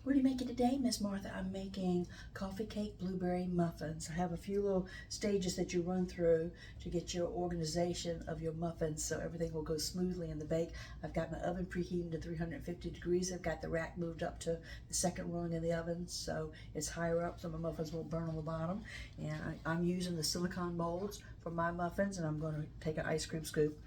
What are you making today, Miss Martha? I'm making coffee cake blueberry muffins. I have a few little stages that you run through to get your organization of your muffins so everything will go smoothly in the bake. I've got my oven preheating to 350 degrees. I've got the rack moved up to the second rung in the oven so it's higher up so my muffins won't burn on the bottom. And I'm using the silicone molds for my muffins, and I'm going to take an ice cream scoop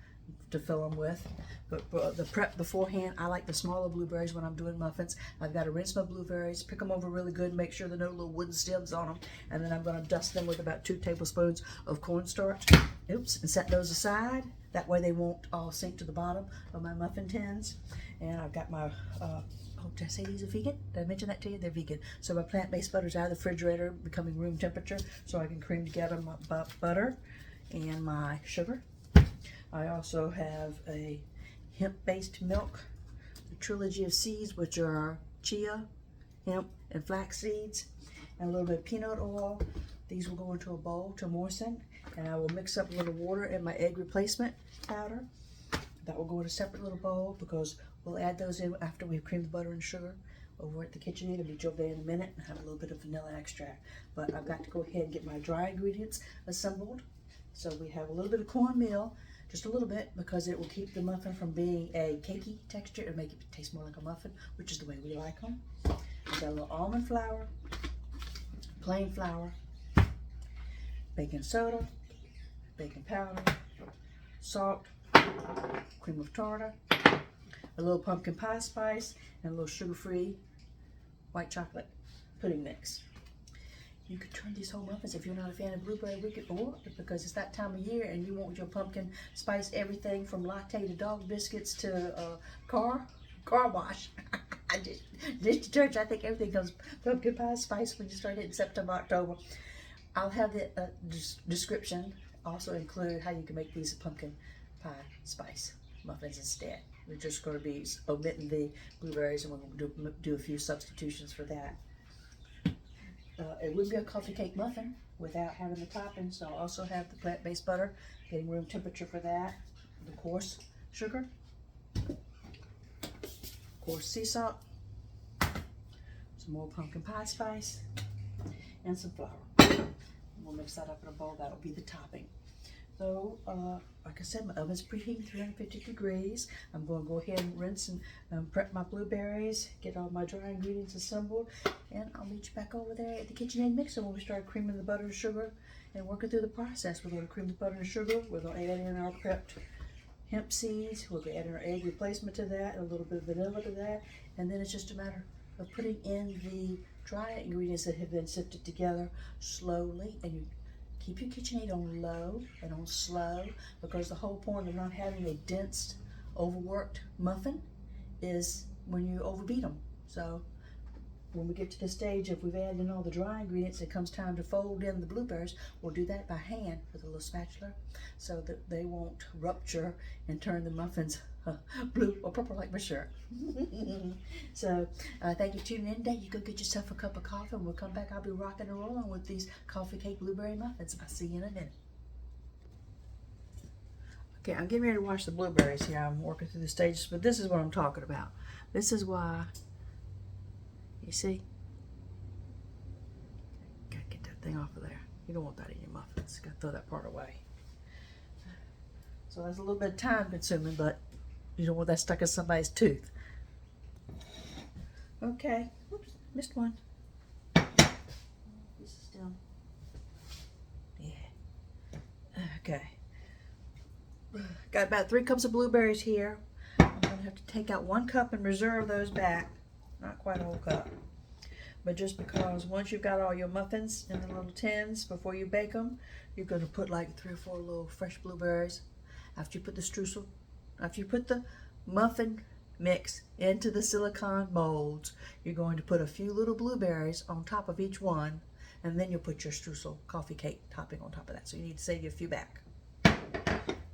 to fill them with. But the prep beforehand, I like the smaller blueberries when I'm doing muffins. I've got to rinse my blueberries, pick them over really good, make sure there are no little wooden stems on them, and then I'm going to dust them with about 2 tablespoons of cornstarch. Oops, and set those aside. That way they won't all sink to the bottom of my muffin tins. And I've got my oh, did I say these are vegan? Did I mention that to you? They're vegan. So my plant-based butter's out of the refrigerator, becoming room temperature, so I can cream together my butter and my sugar. I also have a hemp-based milk, a trilogy of seeds, which are chia, hemp, and flax seeds, and a little bit of peanut oil. These will go into a bowl to moisten, and I will mix up a little water and my egg replacement powder. That will go in a separate little bowl because we'll add those in after we've creamed the butter and sugar over at the KitchenAid. I'll be over there in a minute and have a little bit of vanilla extract. But I've got to go ahead and get my dry ingredients assembled. So we have a little bit of cornmeal, just a little bit, because it will keep the muffin from being a cakey texture and make it taste more like a muffin, which is the way we like them. I've got a little almond flour, plain flour, baking soda, baking powder, salt, cream of tartar, a little pumpkin pie spice, and a little sugar-free white chocolate pudding mix. You could turn these whole muffins, if you're not a fan of blueberry, we could order it because it's that time of year and you want your pumpkin spice everything from latte to dog biscuits to car wash. Dish detergent, I think everything comes pumpkin pie spice when you start hitting September, October. I'll have the description also include how you can make these pumpkin pie spice muffins instead. We're just going to be omitting the blueberries and we're going to do a few substitutions for that. It would be a coffee cake muffin without having the topping, so I'll also have the plant-based butter, getting room temperature for that, the coarse sugar, coarse sea salt, some more pumpkin pie spice, and some flour. And we'll mix that up in a bowl. That'll be the topping. So, like I said, my oven's preheating 350 degrees. I'm going to go ahead and rinse and prep my blueberries, get all my dry ingredients assembled, and I'll meet you back over there at the KitchenAid mixer when we start creaming the butter and sugar and working through the process. We're going to cream the butter and sugar. We're going to add in our prepped hemp seeds. We're going to add in our egg replacement to that, and a little bit of vanilla to that, and then it's just a matter of putting in the dry ingredients that have been sifted together slowly, and you keep your KitchenAid on low and on slow, because the whole point of not having a dense, overworked muffin is when you overbeat them. So when we get to the stage, if we've added in all the dry ingredients, it comes time to fold in the blueberries. We'll do that by hand with a little spatula so that they won't rupture and turn the muffins blue or purple like my shirt. So thank you for tuning in today. You go get yourself a cup of coffee and we'll come back. I'll be rocking and rolling with these coffee cake blueberry muffins. I'll see you in a minute. Okay, I'm getting ready to wash the blueberries here. I'm working through the stages, but this is what I'm talking about. This is why, you see, gotta get that thing off of there. You don't want that in your muffins. Gotta throw that part away. So that's a little bit time consuming, but you don't want that stuck in somebody's tooth. Okay, oops, missed one. This is still, yeah. Okay. Got about 3 cups of blueberries here. I'm gonna have to take out 1 cup and reserve those back. Not quite a whole cup. But just because once you've got all your muffins in the little tins before you bake them, you're gonna put like 3 or 4 little fresh blueberries. After you put the streusel, after you put the muffin mix into the silicone molds, you're going to put a few little blueberries on top of each one, and then you'll put your streusel coffee cake topping on top of that. So you need to save you a few back.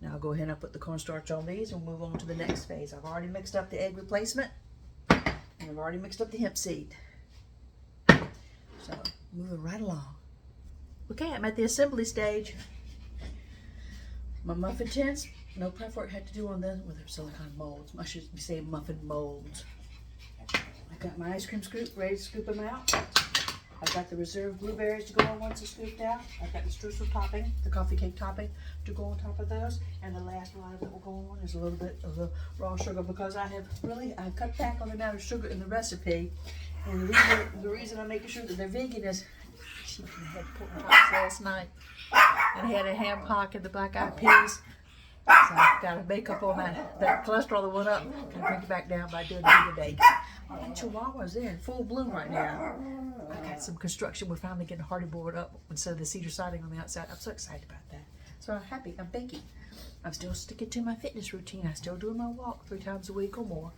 Now I'll go ahead and I'll put the cornstarch on these and move on to the next phase. I've already mixed up the egg replacement, and I've already mixed up the hemp seed. So moving right along. Okay, I'm at the assembly stage. My muffin tins, no prep work had to do on them with their silicone molds. I should be saying muffin molds. I've got my ice cream scoop ready to scoop them out. I've got the reserved blueberries to go on once it's scooped out. I've got the streusel topping, the coffee cake topping to go on top of those. And the last line that will go on is a little bit of the raw sugar because I've cut back on the amount of sugar in the recipe. And the reason I'm making sure that they're vegan is I had pork chops last night and I had a ham hock and the black eyed peas. So I've got to make up on that cholesterol that went up and bring it back down by doing the vegan bake. And Chihuahua's there in full bloom right now. I got some construction. We're finally getting hardy board up instead of the cedar siding on the outside. I'm so excited about that. So I'm happy. I'm baking. I'm still sticking to my fitness routine. I'm still doing my walk 3 times a week or more.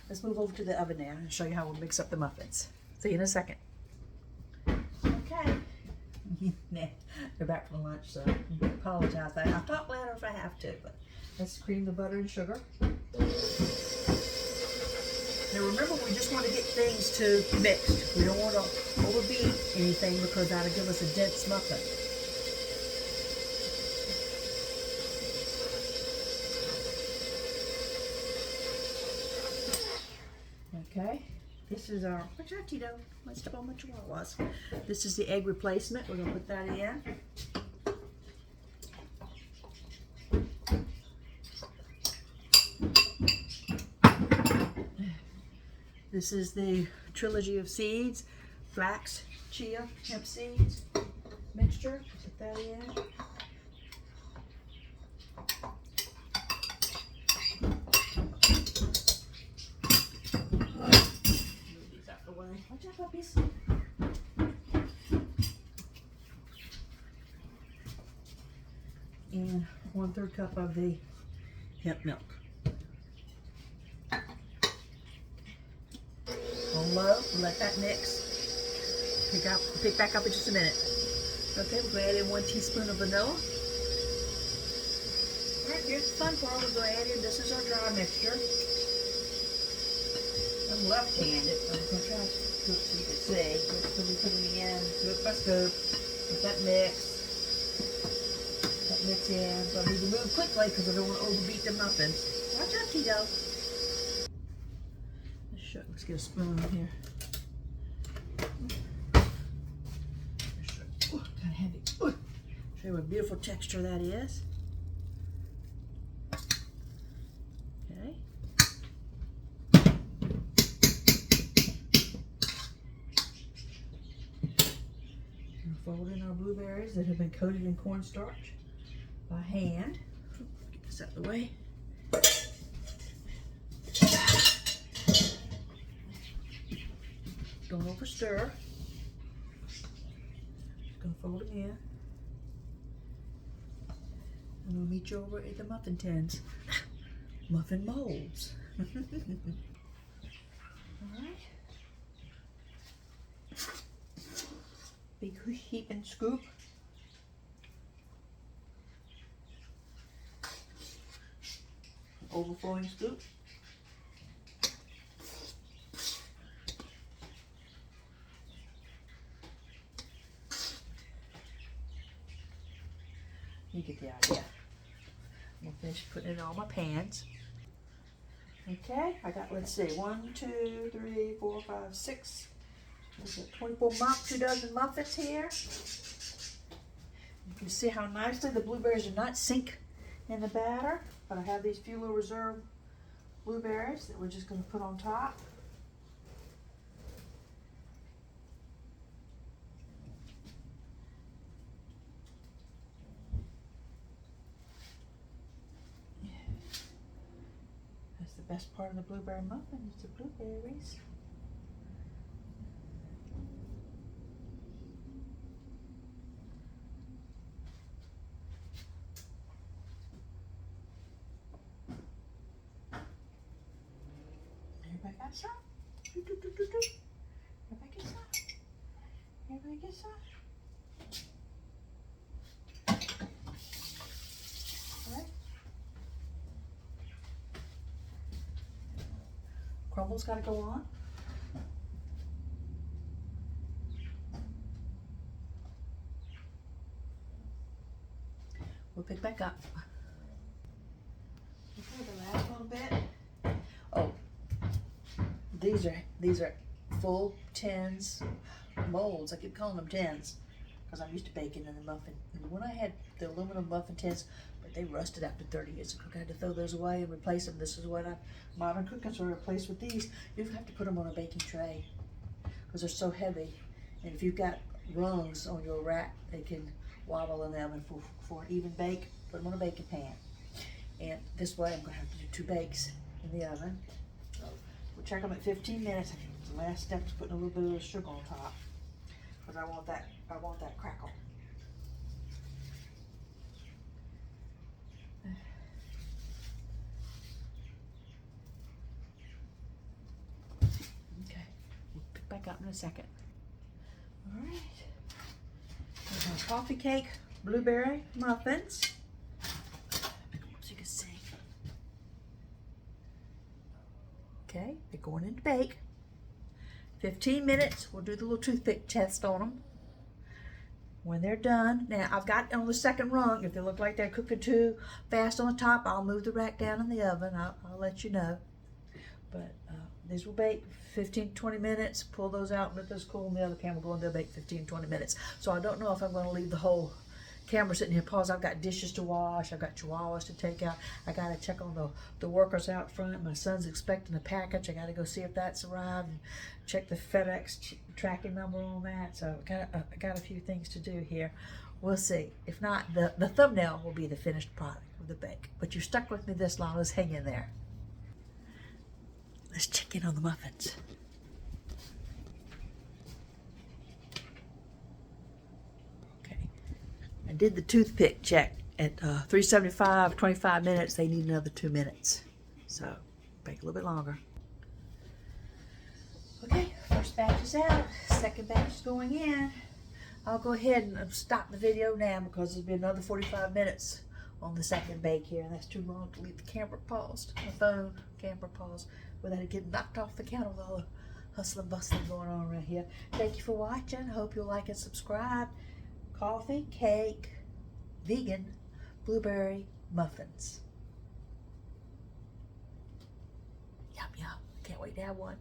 Let's move over to the oven now and show you how we'll mix up the muffins. See you in a second. Okay. They're back from lunch, so I apologize. I'll talk louder if I have to, but let's cream the butter and sugar. Now remember, we just want to get things to mixed. We don't want to overbeat anything because that'll give us a dense muffin. Okay, this is our, watch out Tito, let's step on my chihuahuas. This is the egg replacement. We're going to put that in. This is the trilogy of seeds, flax, chia, hemp seeds mixture. Put that in. Move these out the way. Watch out, puppies. And 1/3 cup of the hemp milk. On low, we'll let that mix. Pick back up in just a minute. Okay, we're going to add in 1 teaspoon of vanilla. Alright, here's the fun part. We're going to add in, this is our dry mixture. I'm left-handed, so I'm going to try to do it so you can see. So we're putting it in, scoop by scoop, with that mix. That mix in. So I need to move quickly because I don't want to overbeat the muffins. Watch out, Tito. Let's get a spoon here. Kind of heavy. Show you what a beautiful texture that is. Okay. We'll fold in our blueberries that have been coated in cornstarch by hand. Get this out of the way. Don't over stir. Just gonna fold them in. And we'll meet you over at the muffin tins. Muffin molds. Alright. Big heap and scoop. Overflowing scoop. You get the idea. I'm finish putting it in all my pans. Okay, I got, let's see, 1, 2, 3, 4, 5, 6. I've got 24 2 dozen muffins here. You can see how nicely the blueberries do not sink in the batter. But I have these few little reserve blueberries that we're just going to put on top. The best part of the blueberry muffin is the blueberries. Everybody got some? Everybody get some? Everybody get some? Crumble's got to go on. We'll pick back up. Okay, the last little bit. Oh, these are full tins, molds. I keep calling them tins because I'm used to baking in the muffin. And when I had the aluminum muffin tins, but they rusted after 30 years of cooking. I had to throw those away and replace them. This is what modern cookers are replaced with these. You have to put them on a baking tray because they're so heavy. And if you've got rungs on your rack, they can wobble in the oven for an even bake. Put them on a baking pan. And this way I'm going to have to do 2 bakes in the oven. So we'll check them at 15 minutes. The last step is putting a little bit of sugar on top because I want that crackle. Okay, we'll pick back up in a second. All right, here's our coffee cake blueberry muffins. So you can see. Okay, they're going in to bake. 15 minutes, we'll do the little toothpick test on them. When they're done, now I've got on the second rung, if they look like they're cooking too fast on the top, I'll move the rack down in the oven. I'll let you know. But these will bake 15 to 20 minutes. Pull those out, let those cool, and the other pan will go in there, bake 15 to 20 minutes. So I don't know if I'm going to leave the whole camera sitting here paused. I've got dishes to wash, I've got chihuahuas to take out. I got to check on the workers out front. My son's expecting a package. I got to go see if that's arrived and check the FedEx tracking number on that. So I got a few things to do here. We'll see. If not, the thumbnail will be the finished product of the bake. But you stuck with me this long. Let's hang in there. Let's check in on the muffins. I did the toothpick check at 375, 25 minutes. They need another 2 minutes. So, bake a little bit longer. Okay, first batch is out. Second batch is going in. I'll go ahead and stop the video now because there'll be another 45 minutes on the second bake here. And that's too long to leave the camera paused. My phone, camera paused, without it getting knocked off the counter with all the hustling bustling going on around here. Thank you for watching. I hope you'll like and subscribe. Coffee, cake, vegan, blueberry muffins. Yum, yum. Can't wait to have one.